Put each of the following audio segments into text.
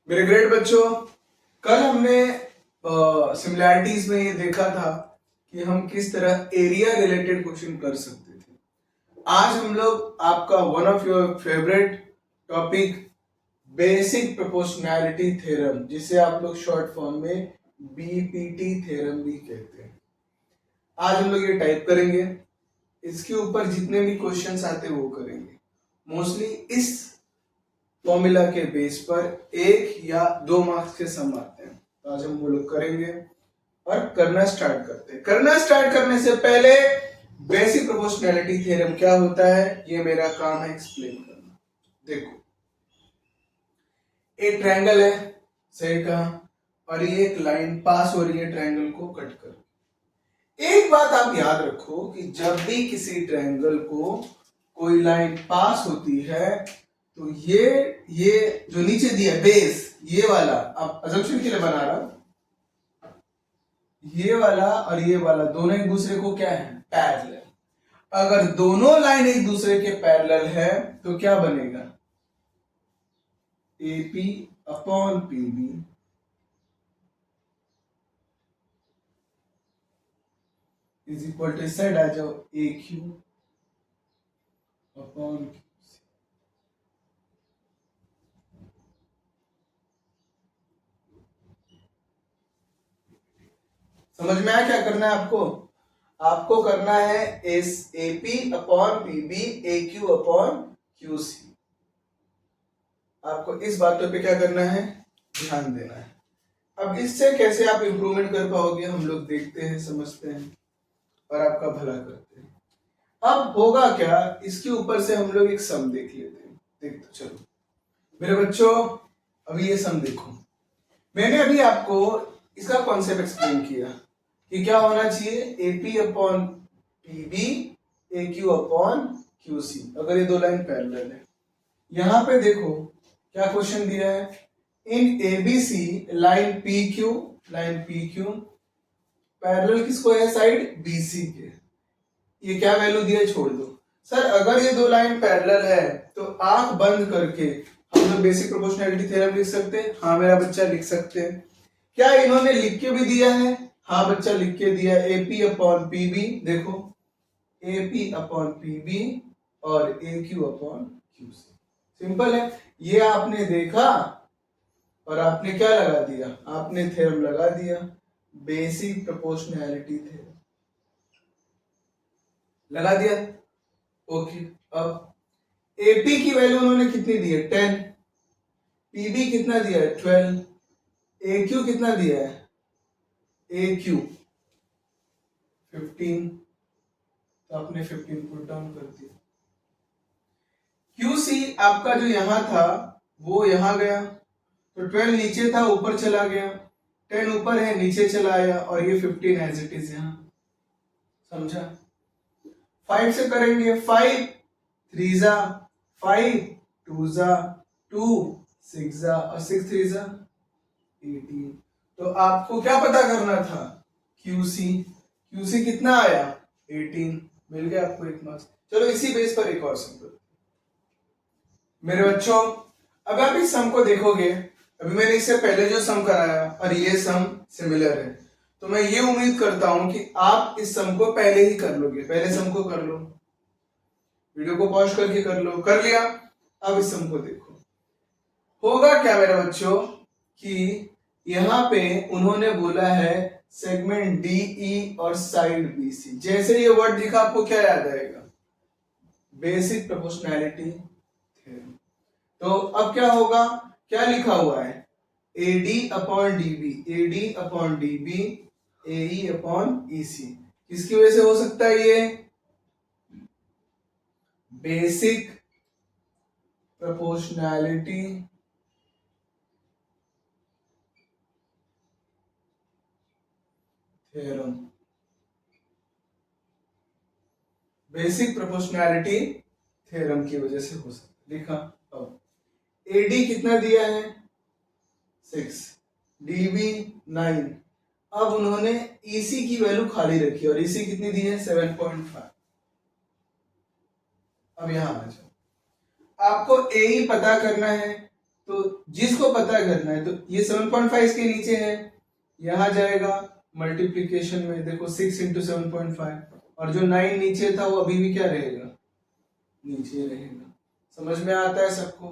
मेरे ग्रेट बच्चों, कल हमने सिमिलैरिटीज में ये देखा था कि हम किस तरह एरिया रिलेटेड क्वेश्चन कर सकते थे। आज हम लोग आपका one of your favourite topic basic proportionality theorem, जिसे आप लोग शॉर्ट फॉर्म में बीपीटी थ्योरम भी कहते हैं, आज हम लोग ये टाइप करेंगे। इसके ऊपर जितने भी क्वेश्चंस आते हैं वो करेंगे। मोस्टली इस फॉर्मूला के बेस पर 1 या 2 मार्क्स के सम आते हैं, तो आज हम वो लोग करेंगे और करना स्टार्ट करते हैं। करना स्टार्ट करने से पहले बेसिक प्रोपोर्शनैलिटी थ्योरम क्या होता है ये मेरा काम है एक्सप्लेन करना। देखो, एक ट्रायंगल है, सही कहा, और ये एक लाइन पास हो रही है ट्रायंगल को कट कर। एक बात आप याद रखो कि जब भी किसी ट्रायंगल को कोई लाइन पास होती है तो ये जो नीचे दिया बेस, ये वाला, अब अजम्पशन के लिए बना रहा हूं, ये वाला और ये वाला दोनों एक दूसरे को क्या है, पैरेलल। अगर दोनों लाइन एक दूसरे के पैरेलल है तो क्या बनेगा, AP upon PB is equal to, side आ जाओ, AQ अपॉन QC। समझ में आया क्या करना है आपको? आपको करना है इस AP upon PB AQ upon QC। आपको इस बातों पे क्या करना है, ध्यान देना है। अब इससे कैसे आप इंप्रूवमेंट कर पाओगे हम लोग देखते हैं, समझते हैं और आपका भला करते हैं। अब होगा क्या, इसके ऊपर से हम लोग एक सम देख लेते हैं। देखते चलो मेरे बच्चों, अभी ये सम देखो। मैंने अभी आपको इसका कॉन्सेप्ट एक्सप्लेन किया कि क्या होना चाहिए, AP upon PB AQ upon QC, अगर ये दो लाइन पैरेलल है। यहां पे देखो क्या क्वेश्चन दिया है, इन ABC लाइन PQ पैरेलल किसको है, साइड BC के। ये क्या वैल्यू दिया है, छोड़ दो। सर अगर ये दो लाइन पैरेलल है तो आंख बंद करके हम लोग बेसिक प्रोपोर्शनैलिटी थ्योरम लिख सकते हैं। हाँ मेरा बच्चा लिख सकते हैं। क्या इन्होंने लिख के भी दिया है? हाँ बच्चा लिख के दिया, AP अपॉन PB, देखो AP अपॉन PB और AQ अपॉन QC। सिंपल है, ये आपने देखा और आपने क्या लगा दिया, आपने थ्योरम लगा दिया, बेसिक प्रोपोर्शनैलिटी थ्योरम लगा दिया। ओके, अब AP की वैल्यू उन्होंने कितनी दी है, 10, PB कितना दिया है, 12, AQ कितना दिया है, AQ 15, तो आपने 15 पुट डाउन कर दिया। QC आपका जो यहां था वो यहां गया, तो 12 नीचे था ऊपर चला गया, 10 ऊपर है नीचे चला आया, और ये 15 एज इट इज यहां। समझा? 5 से करेंगे, 5 3 जा 5, 2 जा 2, 6 जा और 6 3 जा 18। तो आपको क्या पता करना था, QC कितना आया, 18, मिल गया आपको 1 मार्क्स। चलो इसी बेस पर एक और सम करो मेरे बच्चों। अब आप इस सम को देखोगे, अभी मैंने इससे पहले जो सम कराया और ये सम सिमिलर है, तो मैं ये उम्मीद करता हूं कि आप इस सम को पहले ही कर लोगे। पहले सम को कर लो, वीडियो को पॉज करके कर लो, कर लिया। अब इस सम को देखो, होगा क्या मेरे बच्चों कि यहां पे उन्होंने बोला है सेगमेंट DE और साइड BC। जैसे ये वर्ड दिखा आपको क्या याद आएगा, बेसिक प्रोपोर्शनैलिटी थ्योरम। तो अब क्या होगा, क्या लिखा हुआ है, AD upon DB AE upon EC। किसकी वजह से हो सकता है ये, basic proportionality theorem. Basic proportionality theorem की वजह से हो सकता है। लिखा, अब AD कितना दिया है, 6, DB 9। अब उन्होंने EC की वैल्यू खाली रखी और EC कितनी दी है, 7.5। अब यहां आ जाओ, आपको AE पता करना है, तो जिसको पता करना है, तो ये 7.5 इसके नीचे है, यहां जाएगा मल्टीप्लीकेशन में, देखो 6 इंटू 7.5, और जो 9 नीचे था वो अभी भी क्या रहेगा, नीचे रहेगा। समझ में आता है सबको?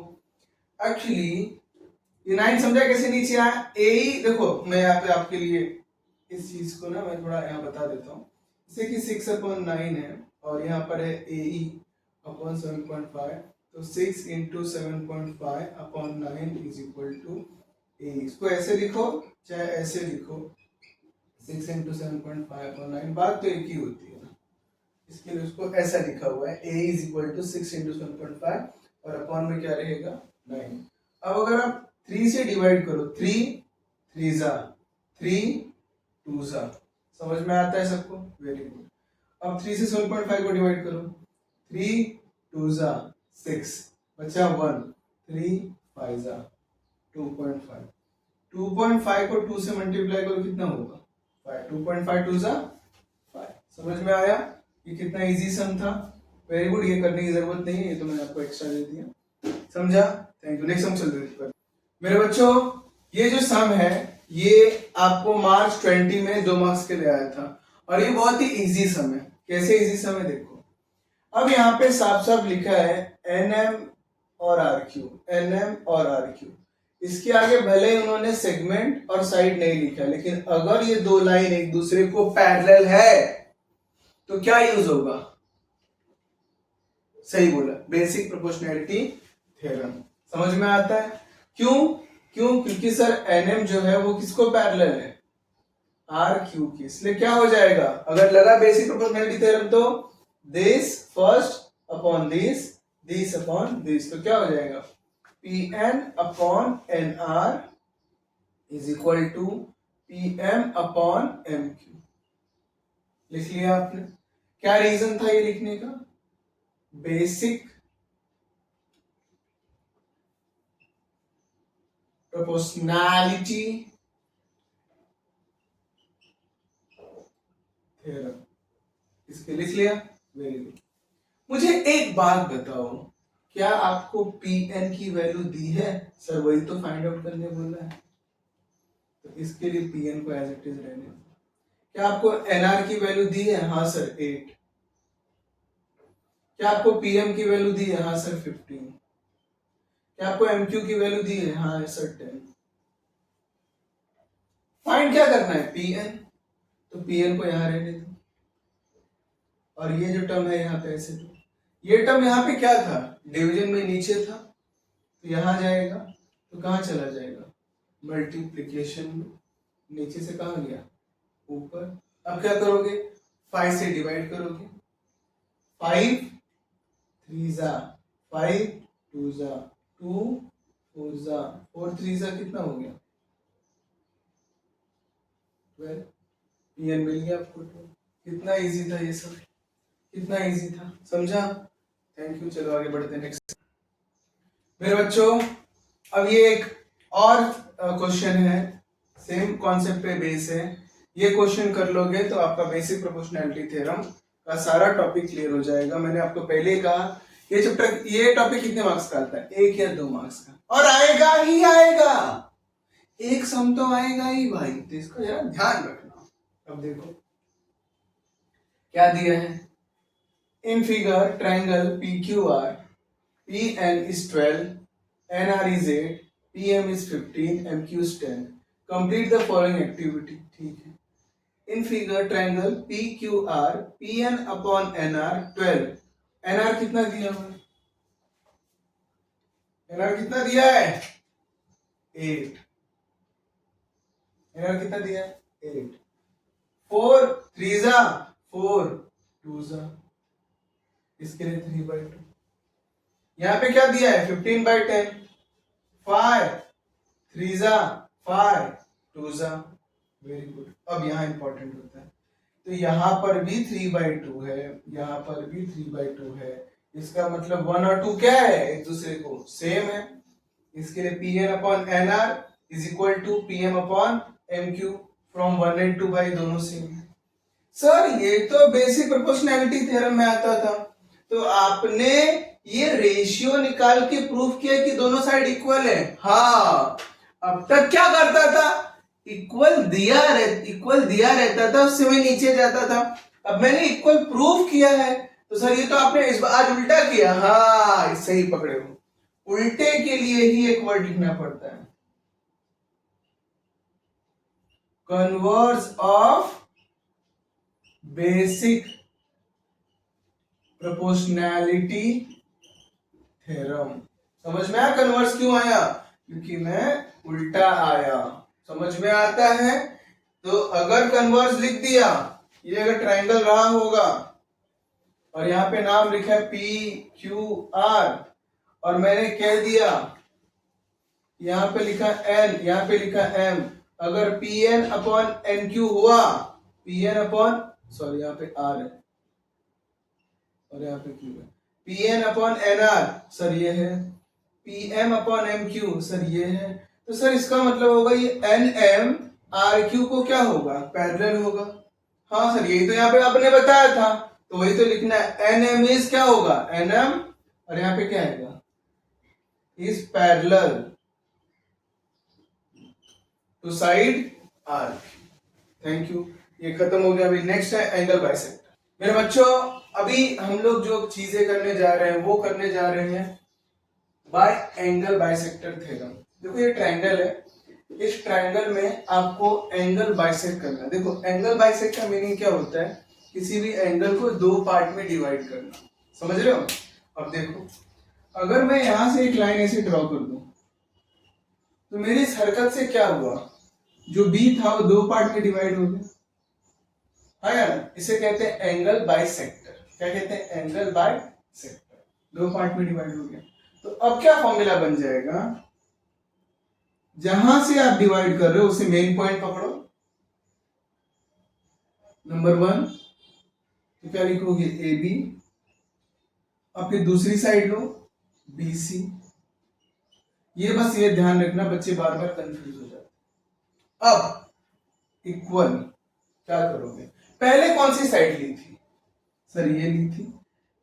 एक्चुअली ये 9 समझा कैसे नीचे आया, ए ही देखो, मैं यहाँ पे आपके लिए इस चीज को ना मैं थोड़ा यहाँ बता देता हूँ, जैसे कि 6/9 है और यहाँ पर है ए ई अपॉन 7.5, तो 6 into 7.5 upon 9 is equal to A. इसको ऐसे लिखो चाहे ऐसे लिखो, 6 इंटू 7.5 अपॉन 9, बात तो एक ही होती है ना, इसके लिए उसको ऐसा लिखा हुआ है, ए इज इक्वल टू 6 इंटू 7.5 और अपॉन में क्या रहेगा 9। अब अगर आप 3 से डिवाइड करो, 3 3 जा 3 2 जा, समझ में आता है सबको? Very good. अब 3 से 7.5 को डिवाइड करो, 3 2 जा 6, बचा 1, 3 5 जा 2.5, 2.5 को 2 से मल्टीप्लाई करो कितना होगा 5, 2.5 2 जा 5। समझ में आया? ये कितना इजी सम था। वेरी गुड, ये करने की जरूरत नहीं है, ये तो मैंने आपको एक्स्ट्रा दे दिया, समझा? Thank you. नेक्स्ट सम चल रही है मेरे बच्चों, ये जो सम है ये आपको मार्च 20 में 2 मार्क्स के लिए आया था और ये बहुत ही इजी सम है। कैसे इजी सम है देखो, अब यहाँ पे साफ साफ लिखा है NM और RQ, NM और RQ। इसके आगे भले ही उन्होंने सेगमेंट और साइड नहीं लिखा, लेकिन अगर ये दो लाइन एक दूसरे को पैरेलल है तो क्या यूज होगा? सही बोला, बेसिक प्रोपोर्शनैलिटी थ्योरम। समझ में आता है? क्योंकि सर NM जो है वो किसको पैरेलल है? RQ की। इसलिए क्या हो जाएगा, अगर लगा बेसिक प्रोपोर्शनैलिटी थ्योरम तो this first upon this upon this, तो क्या हो जाएगा Pn upon NR is equal to PM upon MQ। लिख लिया आपने? क्या रीजन था ये लिखने का? बेसिक प्रोपोर्शनैलिटी थ्योरम, इसके लिख लिया। Very good. मुझे एक बात बताओ, क्या आपको Pn की वैल्यू दी है? सर वही तो फाइंड आउट करने बोला है, तो इसके लिए Pn को एज इट इज रहने दो। क्या आपको NR की वैल्यू दी है? हाँ सर 8। क्या आपको PM की वैल्यू दी है? हाँ सर 15। क्या आपको MQ की वैल्यू दी है? हाँ सर 10। फाइंड क्या करना है? Pn, तो Pn को यहां रहने दो और ये जो टर्म है यहाँ पे ऐसे दो। ये टर्म यहाँ पे क्या था? डिवीजन में नीचे था, तो यहां जाएगा तो कहां चला जाएगा? मल्टीप्लीकेशन में, नीचे से कहां गया? ऊपर। अब क्या करोगे? 5 से डिवाइड करोगे, 5 3 जा 5, 2 जा 2, 4 जा 4, 3 जा कितना हो गया 12। Pn मिल गया आपको। कितना इजी था ये सब, कितना इजी था, समझा? Thank you. चलो आगे बढ़ते हैं नेक्स्ट। मेरे बच्चों, अब ये एक और क्वेश्चन है, सेम कॉन्सेप्ट पे बेस है। ये क्वेश्चन कर लोगे तो आपका बेसिक प्रोपोर्शनैलिटी थ्योरम का सारा टॉपिक क्लियर हो जाएगा। मैंने आपको पहले ही कहा ये चैप्टर, ये टॉपिक कितने मार्क्स का आता है? 1 या 2 मार्क्स का, और आएगा ही आएगा, एक सम तो आएगा ही भाई, तो इसको जरा ध्यान रखना। अब देखो क्या दिया है in figure, triangle PQR, PN is 12, NR is 8, PM is 15, MQ is 10. Complete the following activity. ठीक है। In figure triangle PQR, PN upon NR 12, NR कितना दिया हुआ है? NR कितना दिया है? 8। NR कितना दिया है? 8। 4 3 जा 4, 2 जा, इसके लिए 3/2। यहाँ पे क्या दिया है? 15/10। 5 3 जा 5, 2 जा। Very good. अब यहाँ इंपॉर्टेंट होता है, तो यहाँ पर भी 3/2 है, यहाँ पर भी 3/2 है, इसका मतलब 1 और 2 क्या है? एक दूसरे को सेम है। इसके लिए Pn upon NR is equal to PM upon MQ, from 1 and 2 भाई दोनों सेम है। सर ये तो बेसिक प्रोपोर्शनैलिटी थ्योरम में आता था, तो आपने ये रेशियो निकाल के प्रूफ किया कि दोनों साइड इक्वल है। हाँ, अब तक क्या करता था, इक्वल दिया रहता था, उससे वही नीचे जाता था। अब मैंने इक्वल प्रूफ किया है, तो सर ये तो आपने इस बार आज उल्टा किया। हाँ, सही पकड़े हो, उल्टे के लिए ही एक वर्ड लिखना पड़ता है, converse of basic proportionality theorem. समझ में आया कन्वर्स क्यों आया, क्योंकि मैं उल्टा आया। समझ में आता है। तो अगर कन्वर्स लिख दिया, ये अगर ट्रायंगल रहा होगा और यहाँ पे नाम लिखा है पी क्यू आर, और मैंने कह दिया यहाँ पे लिखा एन, यहाँ पे लिखा एम, अगर P N upon N Q हुआ, पी एन अपॉन, सॉरी यहाँ पे आर है और यहाँ पे क्यू है, P N upon N R sir ये है, P M upon M Q sir ये है। तो सर इसका मतलब होगा ये एन एम आर क्यू को क्या होगा, पैरेलल होगा। हाँ सर, यही तो यहाँ पे आपने बताया था, तो वही तो लिखना है, एन एम इज क्या होगा, एन एम, और यहाँ पे क्या आएगा, is parallel to side R. Thank you, ये खत्म हो गया। अभी नेक्स्ट है एंगल बाइसेक्टर। मेरे बच्चों, अभी हम लोग जो चीजें करने जा रहे हैं वो करने जा रहे हैं बाय एंगल बाइसेक्टर थ्योरम। देखो ये ट्रायंगल है, इस ट्रायंगल में आपको एंगल बाइसेक्ट करना है। देखो एंगल बाइसेक्ट का मीनिंग क्या होता है, किसी भी एंगल को दो पार्ट में डिवाइड करना। समझ रहे हो। अब देखो, अगर मैं यहां से एक लाइन ऐसे ड्रॉ कर दूं, तो मेरी इस हरकत से क्या हुआ, जो बी था वो दो पार्ट में डिवाइड हो गया। हाँ यार, इसे कहते हैं एंगल बाइसेक्टर। क्या कहते हैं, एंगल बाइसेक्टर, दो पार्ट में डिवाइड हो गया। तो अब क्या फॉर्मूला बन जाएगा, जहां से आप डिवाइड कर रहे हो उसे मेन पॉइंट पकड़ो, नंबर 1, तो क्या लिखोगे ए बी, अब फिर दूसरी साइड लो बी सी। ये बस ये ध्यान रखना, बच्चे बार बार कंफ्यूज हो जाते। अब इक्वल क्या करोगे, पहले कौन सी साइड ली थी, सर ये ली थी,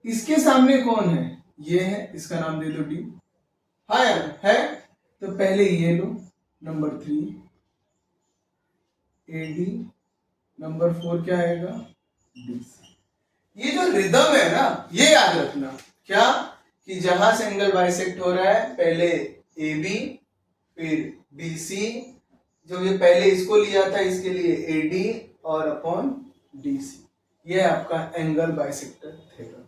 इसके सामने कौन है, ये है, इसका नाम दे दो डी। हाँ यार है, तो पहले ये लो, नंबर 3 ए डी, नंबर 4 क्या आएगा, डी सी। ये जो रिदम है ना, ये याद रखना, क्या कि जहां से एंगल बाइसेक्ट हो रहा है, पहले ए बी फिर बी सी, जो ये पहले इसको लिया था इसके लिए ए डी और अपॉन डी सी, ये आपका एंगल बाइसेक्टर थ्योरम।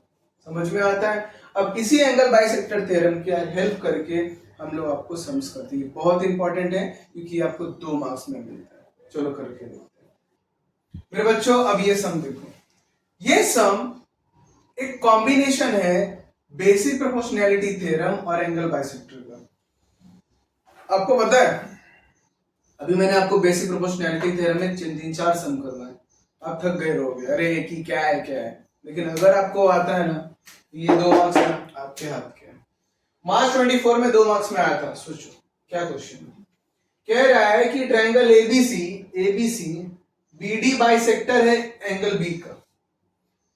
समझ में आता है। अब इसी एंगल बाइसेक्टर थ्योरम की हेल्प करके हम लोग आपको सम्स करते हैं, बहुत इंपॉर्टेंट है क्योंकि आपको 2 मार्क्स में मिलता है। चलो करके देखते हैं मेरे बच्चों। अब ये सम देखो, ये सम एक कॉम्बिनेशन है बेसिक प्रोपोर्शनैलिटी थ्योरम और एंगल बाइसेक्टर का। आपको पता है, अभी मैंने आपको बेसिक प्रोपोर्शनैलिटी थ्योरम में 3-4 सम करवाए, आप थक गए रहोगे, अरे कि क्या है क्या है, लेकिन अगर आपको आता है ना, ये 2 मार्क्स में आपके हाथ के। मार्च 24 में 2 मार्क्स में आया था। सोचो क्या क्वेश्चन कह रहा है कि ट्रायंगल एबीसी बीडी बाइसेक्टर है एंगल बी का।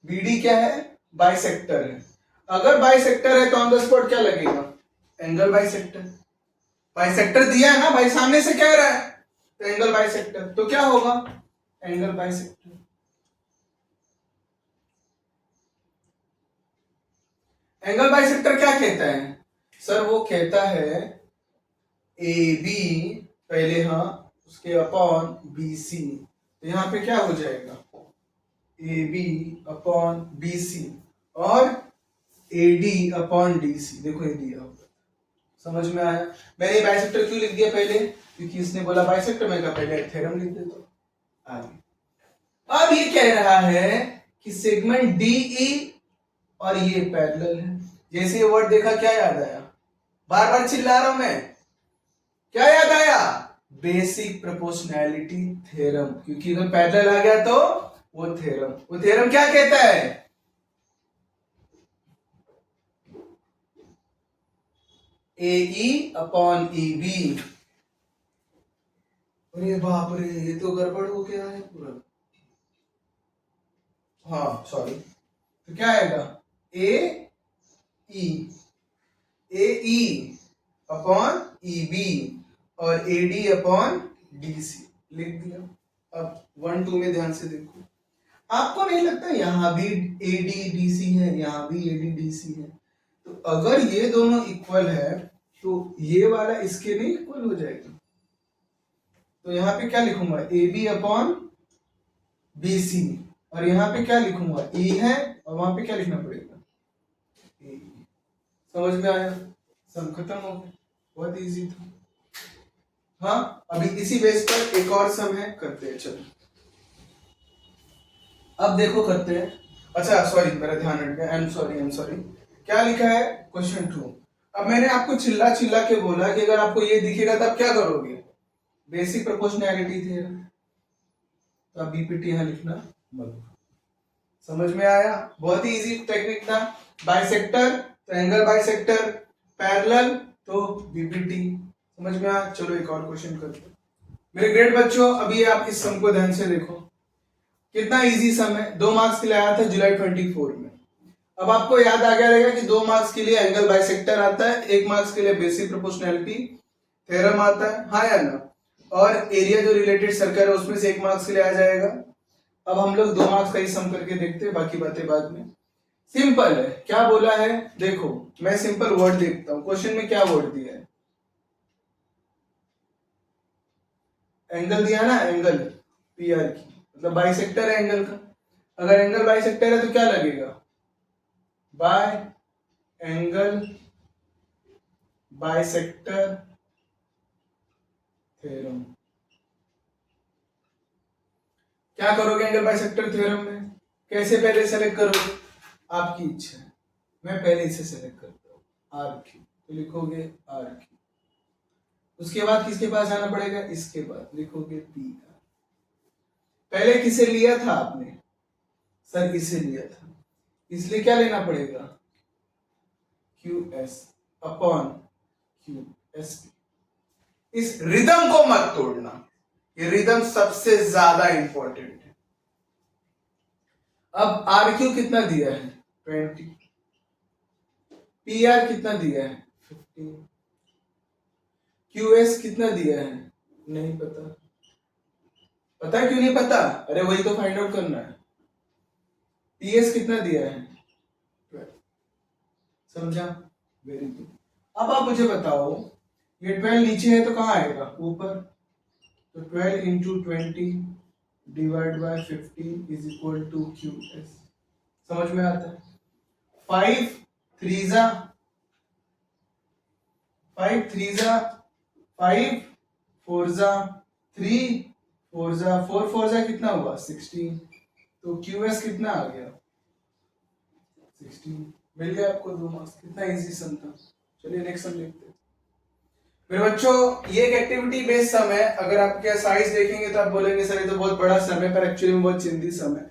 बीडी क्या है, बाइसेक्टर है। अगर बाइसेक्टर है तो ऑन द स्पॉट क्या लगेगा, एंगल बाइसेक्टर। बाइसेक्टर दिया है ना भाई, सामने से कह रहा है, तो एंगल बाइसेक्टर, तो क्या होगा, एंगल बाइसेक्टर। एंगल बाइसेक्टर क्या कहता है सर, वो कहता है ए बी पहले, हाँ, उसके अपॉन बी सी, तो यहां पे क्या हो जाएगा, A B upon B C और A D upon D C. देखो ये दिया होगा, समझ में आया। मैंने बाइसेक्टर क्यों लिख दिया पहले, क्योंकि इसने बोला बाइसेक्टर, मैं कहा पहले थ्योरम लिख देता हूं। आगे अब ये कह रहा है कि सेगमेंट डी ई और ये पैरेलल है। जैसे ये वर्ड देखा क्या याद आया, बार बार चिल्ला रहा हूं मैं, क्या याद आया, बेसिक प्रोपोर्शनैलिटी थ्योरम, क्योंकि अगर पैरेलल आ गया तो वो थ्योरम क्या कहता है, ए ई अपॉन ई बी। अरे बाप रे, ये तो गड़बड़ हो गया है पूरा। हाँ सॉरी, तो क्या आएगा, ए ई, ए ई अपॉन ई बी और A D upon D C लिख दिया। अब 1 2 में ध्यान से देखो, आपको नहीं लगता यहां भी ए डी डी सी है, यहां भी ए डी डी सी है, तो अगर ये दोनों इक्वल है तो ये वाला इसके नहीं इक्वल हो जाएगा। तो यहाँ पे क्या लिखूंगा, A B upon B C, और यहाँ पे क्या लिखूंगा, ई है, और वहां पे क्या लिखना पड़ेगा, ए। समझ में आया? सम खत्म हो गया, बहुत इजी था। हाँ, अभी इसी बेस पर एक और सम है, करते हैं। चलो अब देखो करते हैं। अच्छा सॉरी, मेरा ध्यान हट गया, आई एम सॉरी। क्या लिखा है, क्वेश्चन 2। अब मैंने आपको चिल्ला चिल्ला के बोला कि अगर आपको ये दिखेगा तो आप क्या करोगे, बेसिक प्रोपोर्शनैलिटी थ्योरम। तो अब बीपीटी यहां लिखना मत। समझ में आया? बहुत ही इजी टेक्निक था। बाइसेक्टर तो एंगल बाइसेक्टर, पैरेलल तो बीपीटी। समझ में आया? चलो एक और क्वेश्चन करते हैं। मेरे ग्रेट बच्चों, अभी आप इस सम को ध्यान से देखो, कितना इजी सम है। 2 मार्क्स के लिए आया था जुलाई 24 में। अब आपको याद आ गया रहेगा कि 2 मार्क्स के लिए एंगल बाइसेक्टर आता है, 1 मार्क्स के लिए बेसिक प्रोपोर्शनैलिटी थ्योरम आता है, हाँ या ना? और एरिया जो रिलेटेड सर्कल है उसमें से 1 मार्क्स के लिए आ जाएगा। अब हम लोग 2 मार्क्स का ही सम करके देखते हैं, बाकी बातें बाद में। सिंपल है, क्या बोला है देखो, मैं सिंपल वर्ड देखता हूं, क्वेश्चन में क्या वर्ड दिया है, एंगल दिया ना, एंगल पी आर की, मतलब बाइसेक्टर है एंगल का। अगर एंगल बाइसेक्टर है तो क्या लगेगा, बाय एंगल बाइसेक्टर थ्योरम। क्या करोगे एंगल बाइसेक्टर थ्योरम में, कैसे पहले सेलेक्ट करोगे, आपकी इच्छा है। मैं पहले इसे सेलेक्ट करता हूं, आर क्यू, तो लिखोगे आर क्यू। उसके बाद किसके पास आना पड़ेगा, इसके बाद लिखोगे पी आर। पहले किसे लिया था आपने, सर इसे लिया था, इसलिए क्या लेना पड़ेगा, Q S upon Q S P. इस रिदम को मत तोड़ना, ये रिदम सबसे ज्यादा इंपॉर्टेंट है। अब आर क्यू कितना दिया है, 20, पी आर कितना दिया है, 15, क्यू एस कितना दिया है, नहीं पता। पता है क्यों नहीं पता, अरे वही तो फाइंड आउट करना है। पी एस कितना दिया है, 12। समझा, वेरी गुड। अब आप मुझे बताओ, ये 12 नीचे है तो कहाँ आएगा, ऊपर। तो 12 into 20 divide by 50 is equal to Q S. समझ में आता है? 5 3 जा 5 3 जा 5, 4 जा 3, 4 जा 4, 4 जा कितना हुआ, 16। तो क्यू एस कितना आ गया, 16। मिल गया आपको 2 मार्क्स। कितना इजी सम था। चलिए नेक्स्ट सम देखते हैं। मेरे बच्चों, ये एक एक्टिविटी बेस्ड सम है। अगर आपके साइज देखेंगे तो आप बोलेंगे सर ये तो बहुत बड़ा सम है, पर एक्चुअली में बहुत चिंदी सम है।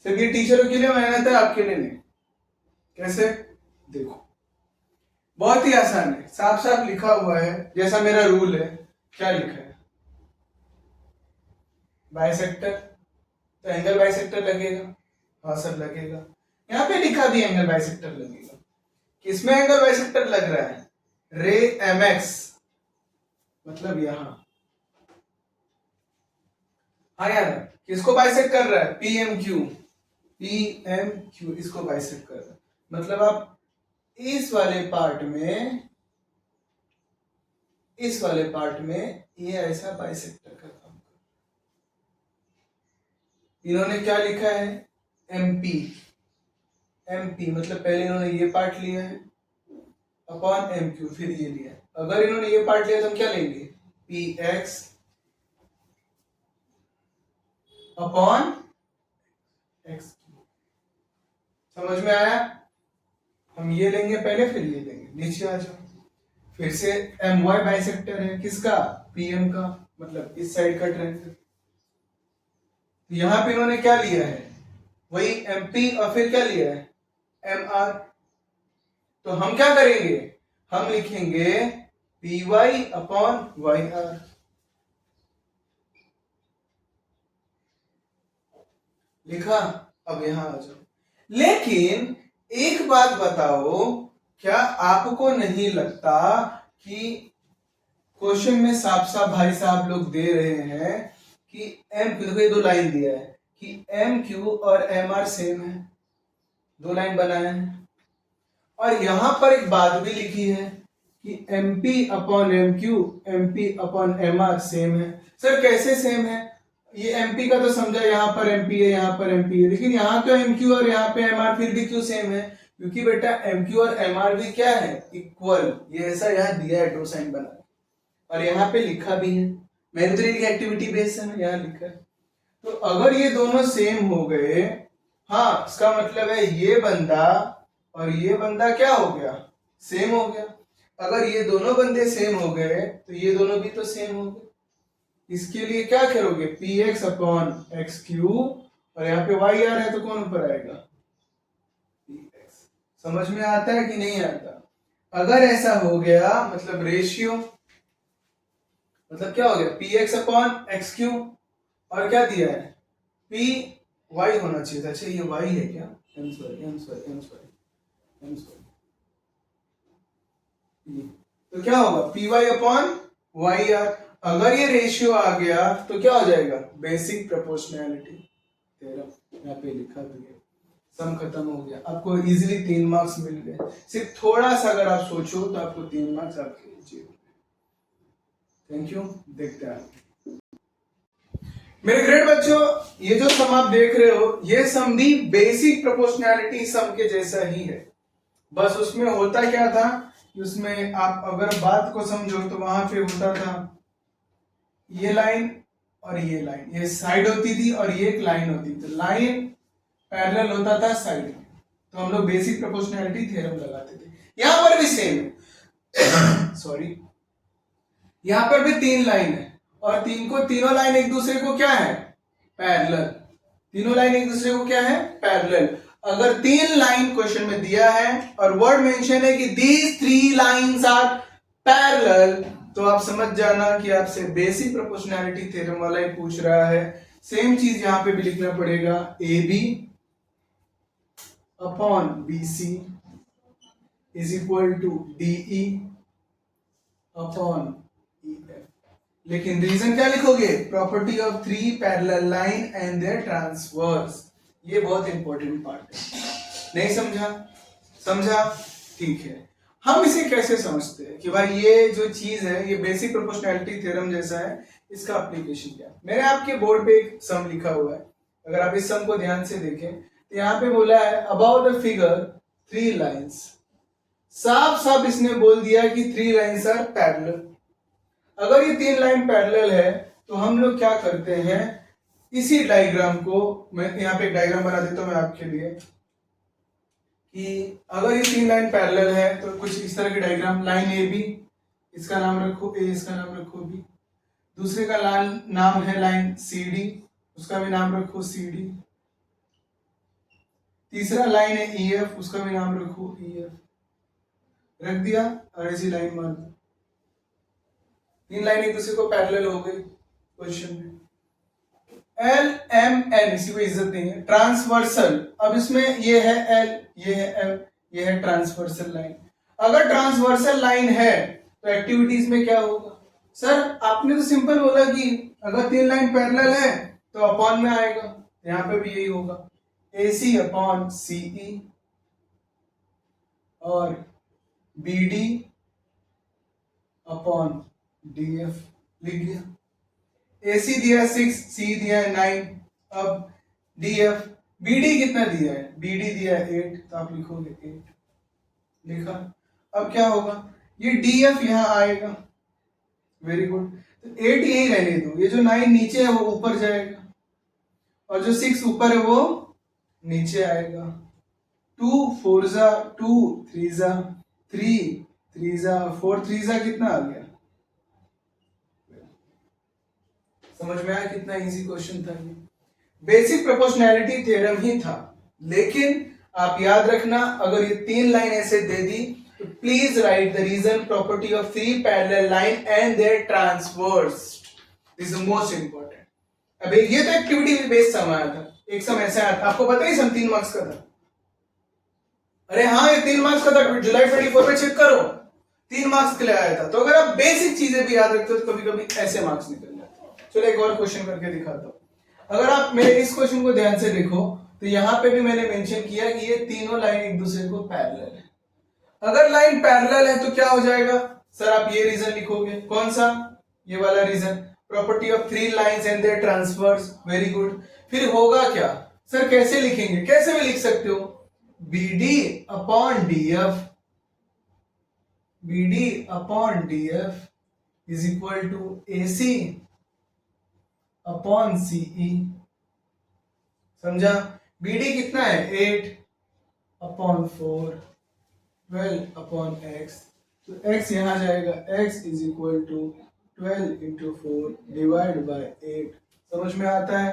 सिर्फ ये टीचरों के लिए मेहनत है, आपके लिए नहीं। कैसे, देखो बहुत ही आसान है, साफ साफ लिखा हुआ है, जैसा मेरा रूल है। क्या लिखा है, बाइसेक्टर, तो एंगल बाइसेक्टर लगेगा, हाँ सर लगेगा। यहाँ पे लिखा भी एंगल बाइसेक्टर लगेगा। किसमें एंगल बाइसेक्टर लग रहा है, रे एम एक्स, मतलब यहां, हाँ यार, किसको बाइसेक्ट कर रहा है, P M Q, P M Q इसको बाइसेक्ट कर रहा है। मतलब आप इस वाले पार्ट में, इस वाले पार्ट में ये ऐसा बाइसेक्टर का काम कर। इन्होंने क्या लिखा है, एमपी, एमपी मतलब पहले इन्होंने ये पार्ट लिया है अपॉन एम क्यू, फिर ये लिया है। अगर इन्होंने ये पार्ट लिया तो हम क्या लेंगे, पी एक्स अपॉन एक्स। समझ में आया? हम ये लेंगे पहले, फिर ये लेंगे। नीचे आ जाओ, फिर से एम वाई बाइसेक्टर है किसका, पीएम का, मतलब इस साइड का ट्रायंगल। यहां पे इन्होंने क्या लिया है, वही एमपी, और फिर क्या लिया है, एम आर। तो हम क्या करेंगे, हम लिखेंगे P Y upon Y R. लिखा। अब यहां आ जाओ, लेकिन एक बात बताओ क्या आपको नहीं लगता कि क्वेश्चन में साफ साफ भाई साहब लोग दे रहे हैं कि एम क्यू, देखो ये दो लाइन दिया है कि एम क्यू और एम आर सेम है, दो लाइन बनाए हैं, और यहां पर एक बात भी लिखी है कि M P upon M Q, M P upon M R same है। सर कैसे सेम है? ये एमपी का तो समझा, यहाँ पर एमपी है, यहाँ पर एमपी है, लेकिन यहाँ तो एमक्यू और यहाँ पे एमआर फिर भी क्यों सेम है? क्योंकि बेटा एमक्यू और एमआर भी क्या है? इक्वल। ये ऐसा यहाँ दिया है दो साइन बना, और यहाँ पे लिखा भी है, मैंने तो नहीं लिखा, एक्टिविटी बेस्ड है, यहाँ लिखा है। तो अगर ये दोनों सेम हो गए, हाँ, इसका मतलब है ये बंदा और ये बंदा क्या हो गया? सेम हो गया। अगर ये दोनों बंदे सेम हो गए तो ये दोनों भी तो सेम हो गए। इसके लिए क्या करोगे? P x upon x Q, और यहाँ पे वाई आ रहा है तो कौन ऊपर आएगा? P x. समझ में आता है कि नहीं आता? अगर ऐसा हो गया मतलब रेशियो, मतलब क्या हो गया? P x upon x Q, और क्या दिया है? पी वाई होना चाहिए था। अच्छा ये वाई है क्या? M sorry M sorry M sorry M sorry. तो क्या होगा? P Y upon Y R. अगर ये रेशियो आ गया तो क्या हो जाएगा? Basic proportionality theorem. यहाँ पे लिखा भी है, सम खत्म हो गया। आपको इजीली 3 मार्क्स मिल गए। सिर्फ थोड़ा सा अगर आप सोचो तो आपको 3 मार्क्स आपके जीरो। Thank you. देखते हैं मेरे ग्रेट बच्चों, ये जो सम आप देख रहे हो, ये सम भी बेसिक प्रोपोर्शनैलिटी सम के जैसा ही है। बस उसमें होता क्या था, उसमें आप अगर बात को समझो तो वहां पे होता था ये लाइन और ये लाइन, ये साइड होती थी और ये एक लाइन होती थी। लाइन पैरेलल होता था साइड में, तो हम लोग बेसिक प्रोपोर्शनैलिटी थ्योरम लगाते थे। यहां पर भी सेम है सॉरी, यहां पर भी 3 लाइन है, और तीनों लाइन एक दूसरे को क्या है? पैरेलल। तीनों लाइन एक दूसरे को क्या है? पैरेलल। अगर 3 लाइन क्वेश्चन में दिया है और वर्ड मेंशन है कि दीज 3 लाइंस आर पैरेलल, तो आप समझ जाना कि आपसे बेसिक प्रोपोर्शनैलिटी थ्योरम वाला ही पूछ रहा है। सेम चीज यहां पे भी लिखना पड़ेगा, A B upon B C is equal to D E upon E F. लेकिन रीजन क्या लिखोगे? Property of 3 parallel line and their transverse. ये बहुत इंपॉर्टेंट पार्ट है। नहीं समझा? समझा? ठीक है। हम इसे कैसे समझते हैं कि भाई ये जो चीज है ये बेसिक प्रोपोर्शनैलिटी थ्योरम जैसा है, इसका एप्लीकेशन क्या है? मैंने आपके बोर्ड पे एक सम लिखा हुआ है, अगर आप इस सम को ध्यान से देखें तो यहाँ पे बोला है अबाउट द फिगर 3 लाइंस। साफ साफ इसने बोल दिया कि 3 लाइंस आर पैरेलल। अगर ये 3 लाइन पैरेलल है तो हम लोग क्या करते हैं, इसी डायग्राम को मैं यहाँ पे एक डायग्राम बना देता हूं मैं आपके लिए, कि अगर ये 3 लाइन पैरेलल है तो कुछ इस तरह की डायग्राम। लाइन ए बी, इसका नाम रखो ए, इसका नाम रखो बी। दूसरे का नाम है लाइन सी डी, उसका भी नाम रखो सी डी। तीसरा लाइन है ई एफ, उसका भी नाम रखो ई एफ। रख दिया और ऐसी लाइन मान दो। 3 लाइन एक दूसरे को पैरेलल हो गई क्वेश्चन में। एल एम एन, इसी को इज्जत नहीं है। ट्रांसवर्सल, अब इसमें ये है एल, ये है एम, ये है ट्रांसवर्सल लाइन। अगर ट्रांसवर्सल लाइन है तो एक्टिविटीज में क्या होगा? सर आपने तो सिंपल बोला कि अगर 3 लाइन पैरेलल है तो अपॉन में आएगा, यहां पे भी यही होगा, AC अपॉन CE और BD अपॉन DF। लिख दिया। AC दिया 6, C दिया है 9, अब DF, BD कितना दिया है? BD दिया है 8, तो आप लिखोगे 8। लिखा। अब क्या होगा? ये DF यहां आएगा। Very good. तो 8 यही रहने दो, ये जो 9 नीचे है वो ऊपर जाएगा, और जो 6 ऊपर है वो नीचे आएगा। 2 4 जा 2, 3 जा 3, 3 जा 4, 3 जा कितना आ गया? समझ में आया कितना इजी क्वेश्चन था ये? बेसिक प्रोपोर्शनैलिटी थ्योरम ही था, लेकिन आप याद रखना अगर ये 3 लाइन ऐसे दे दी तो please write the reason property of 3 parallel line and their transverse. This is most important. अब ये तो एक्टिविटी बेस्ड सम आया था, एक सम ऐसा आया था, आपको पता ही सम 3 मार्क्स का था। अरे हाँ, ये 3 मार्क्स का था, जुलाई 24 में चेक करो, 3 मार्क्स के लिए आया था। तो अगर आप बेसिक चीजें भी याद रखते हो तो कभी कभी ऐसे मार्क्स निकल जाते हैं। चलो एक और क्वेश्चन करके दिखाता हूँ। अगर आप मेरे इस क्वेश्चन को ध्यान से देखो तो यहाँ पे भी मैंने मेंशन किया कि ये तीनों लाइन एक दूसरे को पैरेलल है। अगर लाइन पैरेलल है तो क्या हो जाएगा सर, आप ये रीजन लिखोगे, कौन सा, ये वाला reason, property of 3 lines and their transverse, very good. फिर होगा क्या सर, कैसे लिखेंगे, कैसे भी लिख सकते हो, BD upon DF, BD upon DF is equal to AC upon CE। समझा, BD कितना है 8 अपॉन 4, 12 अपॉन x, तो x यहां जाएगा, x is equal to 12 into 4 divide by 8। समझ में आता है,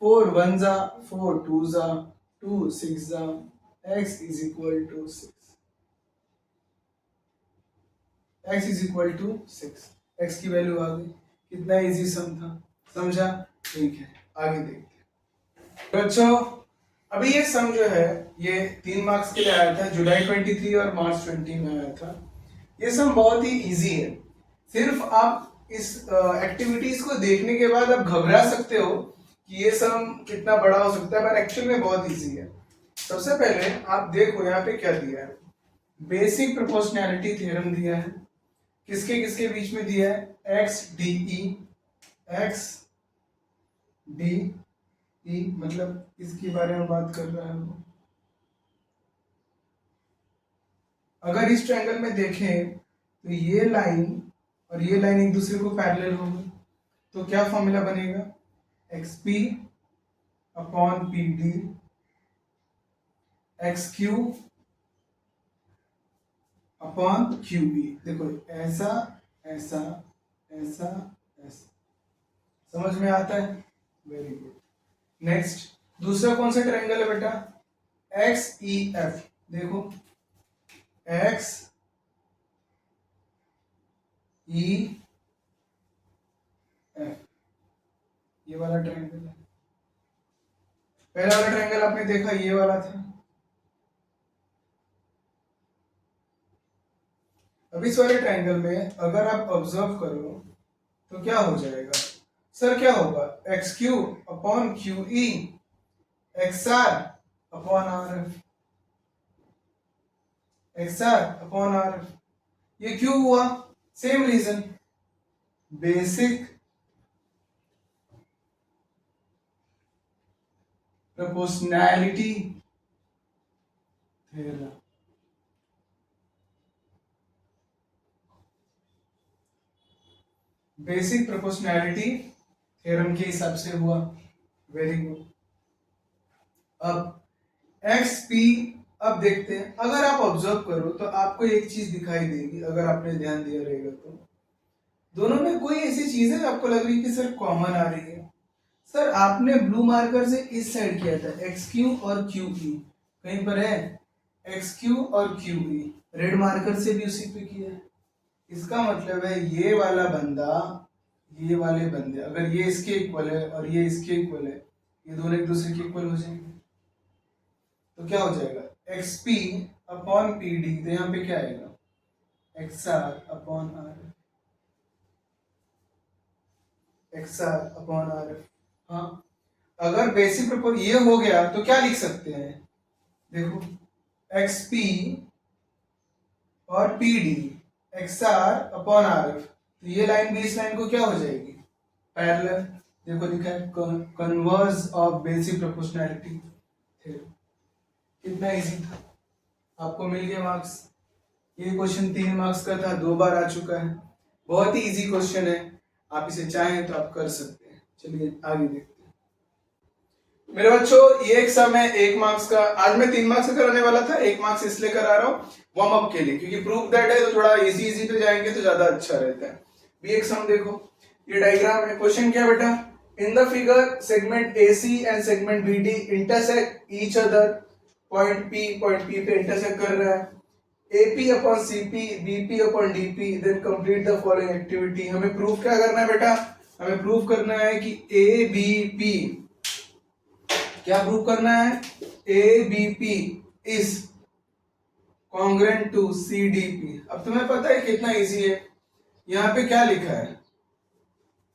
4 1 जा, 4 2 जा, 2 6 जा, x is equal to 6, x is equal to 6, x की वैल्यू आ गई। कितना इजी सम था, समझा, ठीक है आगे देखते हैं। तो बच्चों अभी ये सम जो है ये 3 मार्क्स के लिए आया था, जुलाई 23 और मार्च 20 में आया था। ये सम बहुत ही इजी है, सिर्फ आप इस एक्टिविटीज को देखने के बाद आप घबरा सकते हो कि ये सम कितना बड़ा हो सकता है, पर एक्चुअल में बहुत इजी है। सबसे पहले आप देखो यहाँ पे क्या दिया है, बेसिक प्रोपोर्शनैलिटी थ्योरम दिया है, किसके किसके बीच में दिया है, एक्स डी ई, मतलब इसके बारे में बात कर रहा है वो। अगर इस ट्रायंगल में देखें तो ये लाइन और ये लाइन एक दूसरे को पैरेलल होगी, तो क्या फॉर्मूला बनेगा, XP upon PD XQ upon QE। देखो ऐसा ऐसा ऐसा ऐसा, समझ में आता है, वेरी गुड। नेक्स्ट दूसरा कौन सा ट्रायंगल है बेटा, XEF। देखो XEF, ये वाला ट्रायंगल है। पहला वाला ट्रायंगल आपने देखा ये वाला था, अब इस वाले ट्रायंगल में अगर आप ऑब्जर्व करो तो क्या हो जाएगा सर, क्या होगा, XQ upon QE XR upon RF, XR upon RF। ये क्यों हुआ, same reason, basic proportionality theorem. Basic proportionality theorem के हिसाब से हुआ, वेरी गुड। अब XP, अब देखते हैं, अगर आप ऑब्जर्व करो तो आपको एक चीज दिखाई देगी, अगर आपने ध्यान दिया रहेगा तो दोनों में कोई ऐसी चीज है आपको लग रही है कि सर कॉमन आ रही है। सर आपने ब्लू मार्कर से इस साइड किया था, XQ और QE कहीं पर है, XQ और QE, रेड मार्कर से भी उसी पे किया है। इसका मतलब है ये वाला बंदा, ये वाले बंदे, अगर ये इसके इक्वल है और ये इसके इक्वल है, ये दोनों एक दूसरे के इक्वल हो जाएंगे, तो क्या हो जाएगा, XP अपॉन PD, तो यहाँ पे क्या आएगा, XR upon RF, XR upon RF। हाँ, अगर बेसिक प्रोपोर्शन ये हो गया तो क्या लिख सकते हैं, देखो XP और PD XR अपॉन RF, तो ये लाइन भी इस लाइन को क्या हो जाएगी, पैरेलल। देखो लिखा है converse of basic proportionality theorem. कितना इजी था, आपको मिल गया मार्क्स। ये क्वेश्चन 3 मार्क्स का था, 2 बार आ चुका है, बहुत ही इजी क्वेश्चन है, आप इसे चाहें तो आप कर सकते हैं। चलिए आगे देखते हैं। मेरे बच्चों ये एक सम है 1 मार्क्स का, आज मैं 3 मार्क्स का कराने वाला था, 1 मार्क्स इसलिए करा रहा हूँ वार्म अप के लिए, क्योंकि प्रूफ दैट है तो थोड़ा इजी पे जाएंगे तो ज्यादा अच्छा रहता है। भी एक सम देखो, ये डायग्राम है, क्वेश्चन क्या बेटा, in the figure segment AC and segment BD intersect each other, point P पे इंटरसेक्ट कर रहा है, AP upon CP BP upon DP, then complete the following activity. हमें प्रूफ क्या करना है बेटा, हमें प्रूफ करना है कि ABP, क्या प्रूफ करना है, ABP is congruent to CDP। अब तुम्हें पता है कितना इजी है, यहाँ पे क्या लिखा है,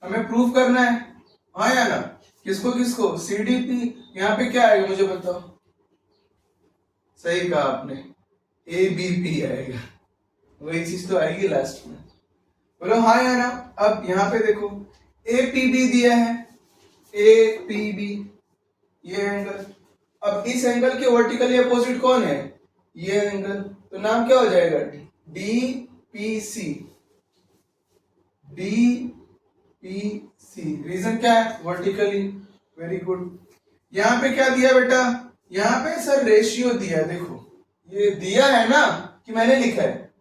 हमें प्रूफ करना है, हाँ या ना, किसको किसको, CDP। यहाँ पे क्या आएगा मुझे बताओ, सही कहा आपने, ABP आएगा, वही चीज तो आएगी लास्ट में, बोलो हाँ या ना। अब यहाँ पे देखो APB दिया है, APB ये एंगल, अब इस एंगल के वर्टिकली अपोजिट कौन है, ये एंगल, तो नाम क्या हो जाएगा, DPC। DPC रीजन क्या है, वर्टिकली, वेरी गुड। यहाँ पे क्या दिया बेटा, यहाँ पे सर रेशियो दिया है, देखो ये दिया है ना कि मैंने लिखा है,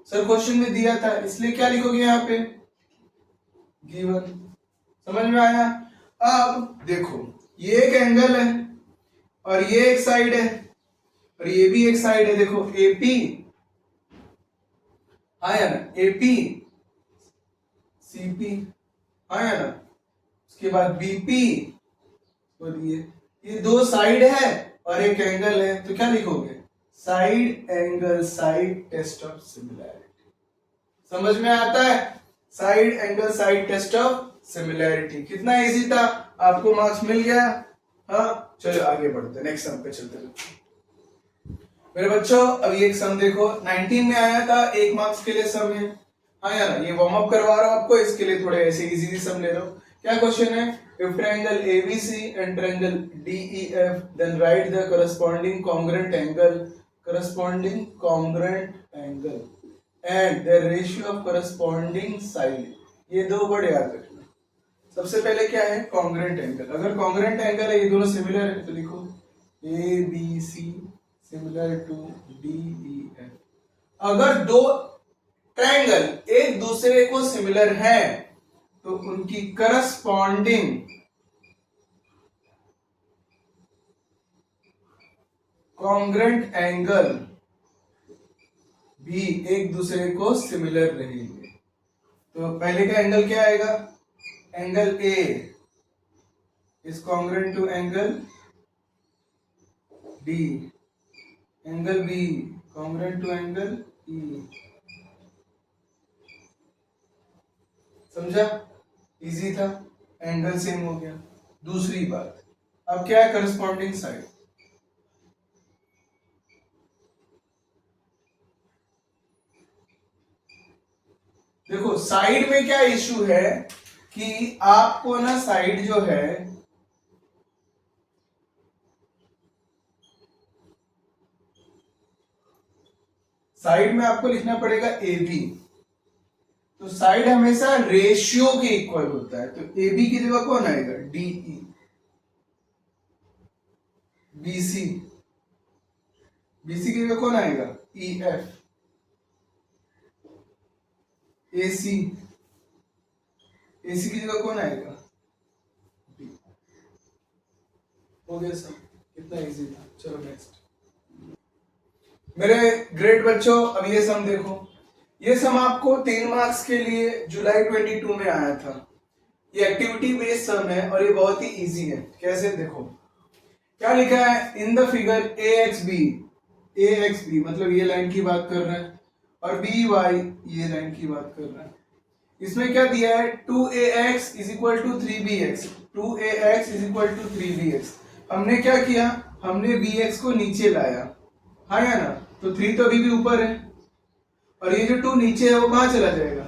सर क्वेश्चन में दिया था, इसलिए क्या लिखोगे यहाँ पे, गिवन। समझ में आया। अब देखो ये एक एंगल है और ये एक साइड है और ये भी एक साइड है, देखो AP, आया ना, AP CP, आया ना, उसके बाद BP, और ये दो साइड है और एक एंगल है, तो क्या लिखोगे, side angle side test of similarity. समझ में आता है, side angle side test of similarity, कितना इजी था, आपको मार्क्स मिल गया। हाँ चलो आगे बढ़ते, नेक्स्ट सम पे चलते हैं मेरे बच्चों। अब ये एक सम देखो 19 में आया था, 1 मार्क्स के लिए सम है, हाँ यार ये वार्म अप करवा रहा हूं आपको, इसके लिए थोड़े ऐसे इजी सम ले लो। क्या क्वेश्चन है, if triangle ABC and triangle DEF then write the corresponding congruent angle and their ratio of corresponding side। ये दो वर्ड याद रखना। सबसे पहले क्या है, कॉन्ग्रुएंट एंगल, अगर कॉन्ग्रुएंट एंगल है, ये दोनों सिमिलर है तो लिखो ABC सिमिलर टू DEF। अगर दो ट्रायंगल एक दूसरे को सिमिलर है तो उनकी करस्पॉन्डिंग कॉन्ग्रुएंट एंगल भी एक दूसरे को सिमिलर रहेंगे। तो पहले का एंगल क्या आएगा, angle A is congruent to angle D, angle B congruent to angle E। समझा, इजी था, एंगल सेम हो गया। दूसरी बात, अब क्या है, करस्पॉन्डिंग साइड। देखो साइड में क्या इशू है कि आपको ना साइड जो है साइड में आपको लिखना पड़ेगा AB, तो साइड हमेशा रेशियो के इक्वल होता है, तो AB की जगह कौन आएगा, DE। BC की जगह कौन आएगा, EF। AC की जगह कौन आएगा, B। हो गया सब, कितना इजी था। चलो नेक्स्ट मेरे ग्रेट बच्चों, अब ये सम देखो, ये सम आपको 3 मार्क्स के लिए जुलाई 22 में आया था। ये एक्टिविटी बेस्ड सम है और ये बहुत ही इजी है। कैसे, देखो क्या लिखा है, इन द फिगर AXB मतलब ये लाइन की बात कर रहे हैं और BY ये लाइन की बात कर रहे हैं। इसमें क्या दिया है, 2AX is equal to 3BX, 2AX is equal to 3BX। हमने क्या किया, हमने BX को नीचे लाया, हाँ या ना, तो 3 तो अभी भी ऊपर है और ये जो 2 नीचे है वो कहाँ चला जाएगा,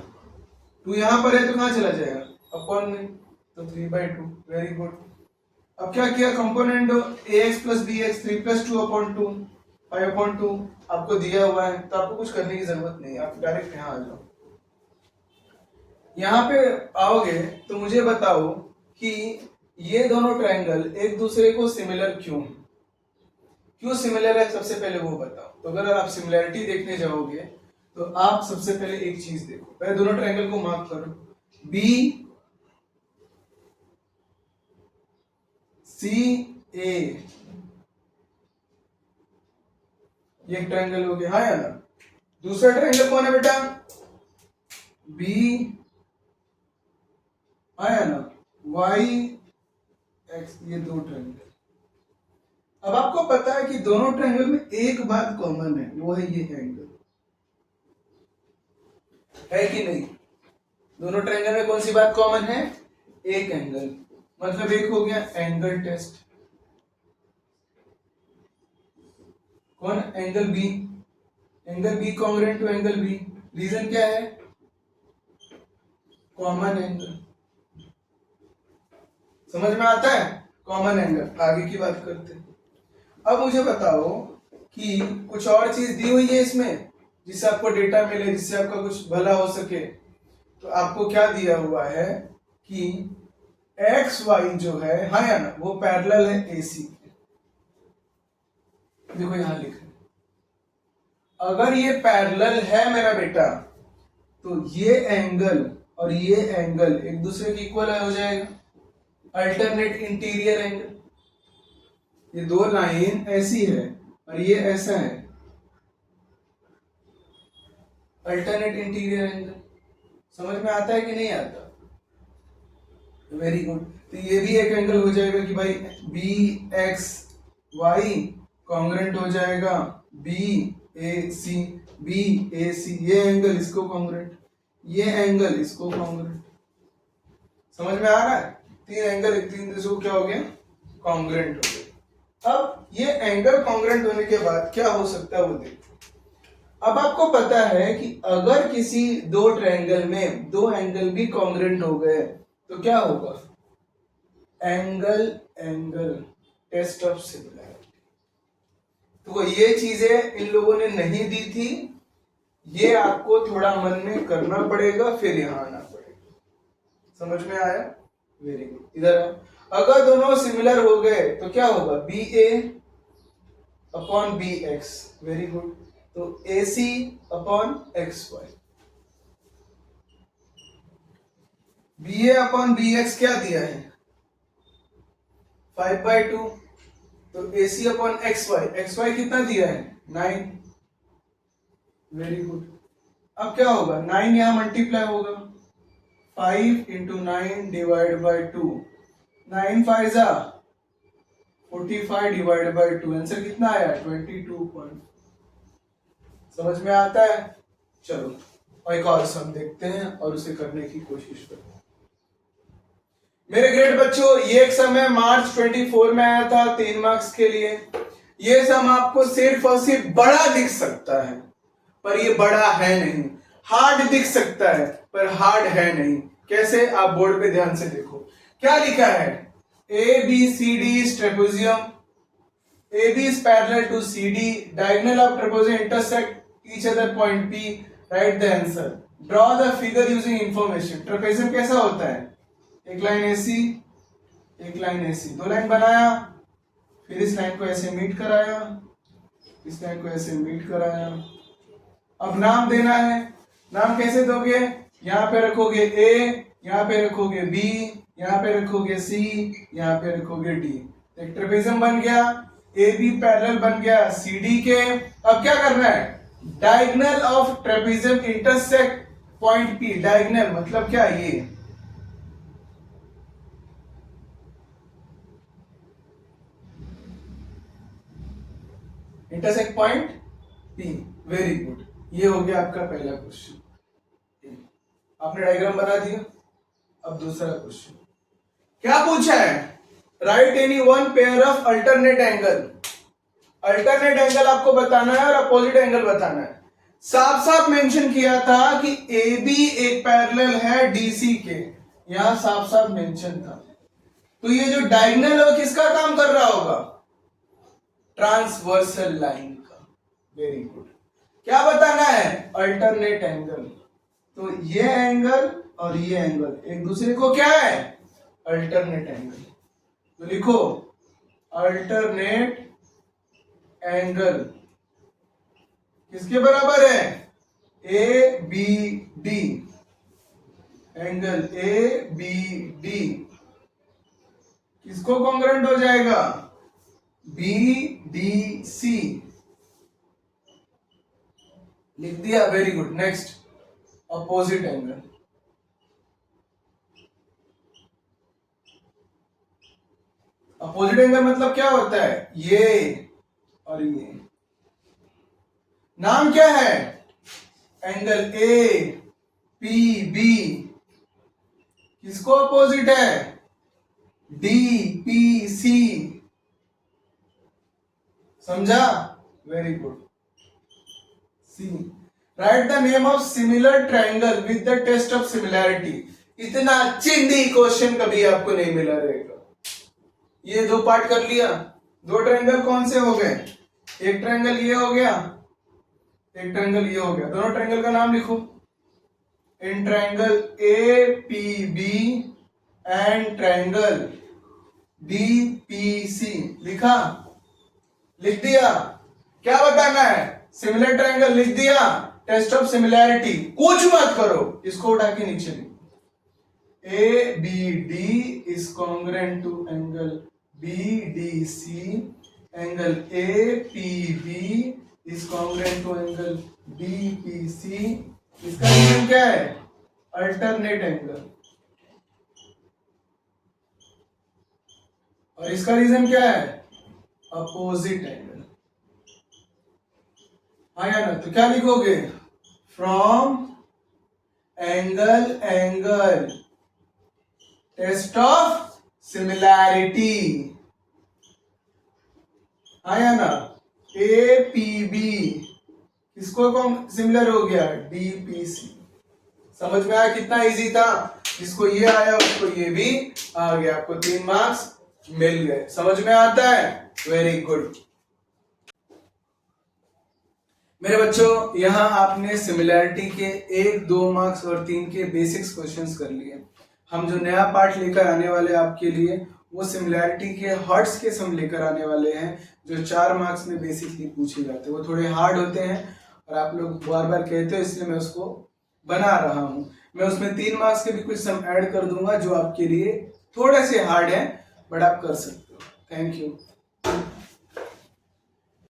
2 यहां पर है तो कहाँ चला जाएगा, अपॉन में, तो 3/2। Very good. अब क्या किया, component AX plus BX 3 plus 2 upon 2 5/2 आपको दिया हुआ है, तो आपको कुछ करने की जरूरत नहीं है, आप डायरेक्ट यहाँ आ जाओ। यहाँ पे आओगे तो मुझे बताओ कि ये दोनों ट्रायंगल एक दूसरे को सिमिलर क्यों सिमिलर है, सबसे पहले वो बताओ। तो अगर आप सिमिलैरिटी देखने जाओगे तो आप सबसे पहले एक चीज देखो, पहले दोनों ट्रायंगल को मार्क करो, BCA ये एक ट्रायंगल हो गया, हाँ या ना। दूसरा ट्रायंगल कौन है बेटा, B, हाँ या ना, YX, ये दो ट्रायंगल। अब आपको पता है कि दोनों ट्रायंगल में एक बात कॉमन है, वो है ये एंगल, है कि नहीं? दोनों ट्रायंगल में कौन सी बात कॉमन है? एक एंगल। मतलब एक हो गया एंगल टेस्ट। कौन? Angle B. Angle B congruent to angle B. Reason क्या है? Common angle. समझ में आता है? Common angle. आगे की बात करते हैं। अब मुझे बताओ कि कुछ और चीज दी हुई है इसमें जिससे आपको डेटा मिले, जिससे आपका कुछ भला हो सके। तो आपको क्या दिया हुआ है कि एक्स वाई जो है, हाँ या ना, वो पैरेलल है एसी के। देखो यहां लिखा है, अगर ये पैरेलल है मेरा बेटा, तो ये एंगल और ये एंगल एक दूसरे के इक्वल हो जाएगा, अल्टरनेट इंटीरियर एंगल। ये दो लाइन ऐसी है और ये ऐसा है, अल्टरनेट इंटीरियर एंगल। समझ में आता है कि नहीं आता? Very good. तो ये भी एक एंगल हो जाएगा कि भाई बी एक्स वाई कॉन्ग्रुएंट हो जाएगा बी ए सी। बी ए सी, ये एंगल इसको कॉन्ग्रुएंट, ये एंगल इसको कॉन्ग्रुएंट। समझ में आ रहा है? तीन एंगल तीन दिशा क्या हो गया? कॉन्ग्रुएंट हो गया। अब ये एंगल कॉन्ग्रुएंट होने के बाद क्या हो सकता है वो देखो। अब आपको पता है कि अगर किसी दो ट्रायंगल में दो एंगल भी कॉन्ग्रुएंट हो गए तो क्या होगा? Angle angle test of similarity. तो ये चीजें इन लोगों ने नहीं दी थी, ये आपको थोड़ा मन में करना पड़ेगा, फिर यहां आना पड़ेगा। समझ में आया? Very good. इधर अगर दोनों सिमिलर हो गए तो क्या होगा? B A upon B X. Very good. तो A C upon X Y. B A upon B X क्या दिया है? 5/2। तो A C upon X Y कितना दिया है? 9। Very good. अब क्या होगा? 9 यहां मल्टीप्लाई होगा, 5 इंटू 9 डिवाइड बाई 2। 9 5 जा 45 डिवाइड बाई 2। आंसर कितना आया? 22 समझ में आता है? चलो और एक और सम देखते हैं और उसे करने की कोशिश करते हैं। मेरे ग्रेट बच्चों, ये एक सम है मार्च 24 में आया था 3 मार्क्स के लिए। ये सम आपको सिर्फ और सिर्फ बड़ा दिख सकता है पर ये बड़ा है नहीं, हार्ड दिख सकता है पर हार्ड है नहीं। कैसे? आप बोर्ड पे ध्यान से देखो क्या लिखा है। A B C D is trapezium, A B is parallel to C D, diagonal of trapezium intersect each other point P, write the answer, draw the figure using information. Trapezium कैसा होता है? एक लाइन ऐसी, एक line ऐसी, दो line बनाया, फिर इस लाइन को ऐसे मीट कराया, इस लाइन को ऐसे मीट कराया। अब नाम देना है, नाम कैसे दोगे? यहां पे रखोगे ए, यहां पे रखोगे बी, यहां पे रखोगे सी, यहां पे रखोगे डी। एक ट्रेपेजियम बन गया, ए बी पैरेलल बन गया सी डी के। अब क्या करना है? Diagonal of trapezium intersect point P. Diagonal मतलब क्या? ये intersect point P. Very good. ये हो गया आपका पहला क्वेश्चन। आपने डायग्राम बना दिया। अब दूसरा क्वेश्चन क्या पूछा है? Right any one pair of alternate angle. Alternate angle आपको बताना है और अपोजिट एंगल बताना है। साफ साफ मेंशन किया था कि ए बी एक पैरेलल है डीसी के, यहां साफ साफ मेंशन था। तो ये जो डायगोनल है किसका काम कर रहा होगा? ट्रांसवर्सल लाइन का। Very good. क्या बताना है? Alternate angle. तो ये एंगल और ये एंगल एक दूसरे को क्या है? Alternate angle. तो लिखो अल्टरनेट एंगल किसके बराबर है? A B D. Angle A B D किसको कॉन्ग्रुएंट हो जाएगा? B D C. लिख दिया? Very good. Next opposite angle. Opposite angle मतलब क्या होता है, ये और ये। नाम क्या है, एंगल ए पी बी, किसको अपोजिट है, डी पी सी। समझा, very good. See, write the name of similar triangle with the test of similarity. इतना चिंदी क्वेश्चन कभी आपको नहीं मिला रहेगा। ये दो पार्ट कर लिया, दो ट्रायंगल कौन से हो गए, एक ट्रायंगल ये हो गया, एक ट्रायंगल ये हो गया। दोनों ट्रायंगल का नाम लिखो, in triangle A P B and triangle D P C. लिखा, लिख दिया। क्या बताना है, सिमिलर ट्रायंगल लिख दिया, टेस्ट ऑफ सिमिलैरिटी कुछ मत करो, इसको उठा के नीचे लिखो। A B D is congruent to angle B D C, angle A P B is congruent to angle D P C. इसका रीजन क्या है, अल्टरनेट एंगल। और इसका रीजन क्या है, अपोजिट एंगल। हाँ या ना, तो क्या लिखोगे, from angle test of similarity. हाँ या ना, ए पी बी किसको कौन सिमिलर हो गया, डी पी सी। समझ में आया कितना इजी था, जिसको ये आया उसको ये भी आ गया, आपको 3 मार्क्स मिल गए। समझ में आता है, वेरी गुड। मेरे बच्चों, यहां आपने सिमिलैरिटी के 1, 2 मार्क्स और 3 के बेसिक्स क्वेश्चंस कर लिए। हम जो नया पार्ट लेकर आने वाले आपके लिए, वो सिमिलैरिटी के हर्ट्स के सम लेकर आने वाले हैं, जो 4 मार्क्स में बेसिकली पूछे जाते हैं। वो थोड़े हार्ड होते हैं और आप लोग बार बार कहते हो, इसलिए मैं उसको बना रहा हूं। मैं उसमें 3 मार्क्स के भी कुछ सम ऐड कर दूंगा, जो आपके लिए थोड़े से हार्ड है, बट आप कर सकते हो। Thank you.